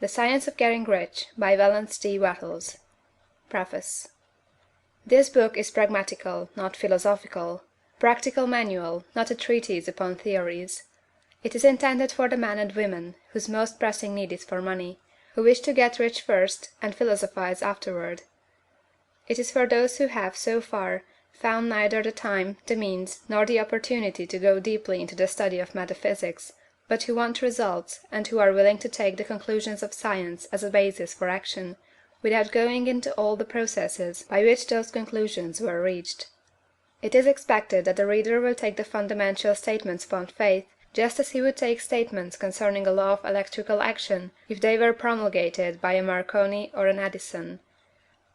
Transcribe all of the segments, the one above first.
The Science of Getting Rich by Wallace D. Wattles. Preface. This book is pragmatical, not philosophical; practical manual, not a treatise upon theories. It is intended for the men and women whose most pressing need is for money, who wish to get rich first and philosophize afterward. It is for those who have, so far, found neither the time, the means, nor the opportunity to go deeply into the study of metaphysics, but who want results, and who are willing to take the conclusions of science as a basis for action, without going into all the processes by which those conclusions were reached. It is expected that the reader will take the fundamental statements upon faith, just as he would take statements concerning a law of electrical action if they were promulgated by a Marconi or an Edison;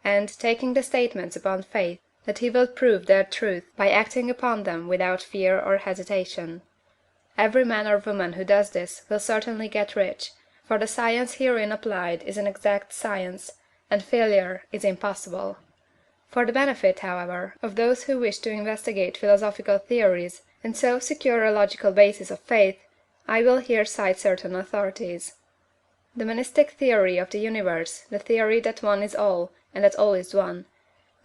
and, taking the statements upon faith, that he will prove their truth by acting upon them without fear or hesitation. Every man or woman who does this will certainly get rich, for the science herein applied is an exact science, and failure is impossible. For the benefit, however, of those who wish to investigate philosophical theories, and so secure a logical basis of faith, I will here cite certain authorities. The monistic theory of the universe, the theory that one is all, and that all is one;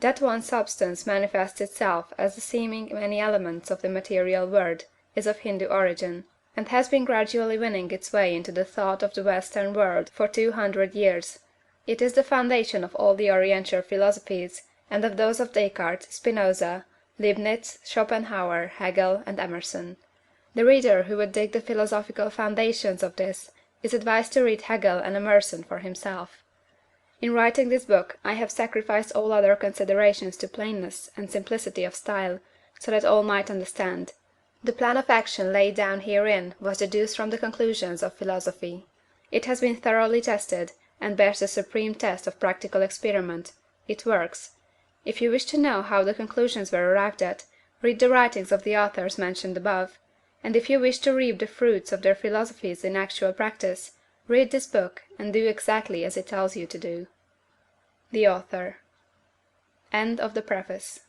that one substance manifests itself as the seeming many elements of the material world, is of Hindu origin, and has been gradually winning its way into the thought of the Western world for 200 years. It is the foundation of all the Oriental philosophies, and of those of Descartes, Spinoza, Leibniz, Schopenhauer, Hegel, and Emerson. The reader who would dig the philosophical foundations of this is advised to read Hegel and Emerson for himself. In writing this book I have sacrificed all other considerations to plainness and simplicity of style, so that all might understand. The plan of action laid down herein was deduced from the conclusions of philosophy. It has been thoroughly tested, and bears the supreme test of practical experiment. It works. If you wish to know how the conclusions were arrived at, read the writings of the authors mentioned above; and if you wish to reap the fruits of their philosophies in actual practice, read this book, and do exactly as it tells you to do. The Author. End of the Preface.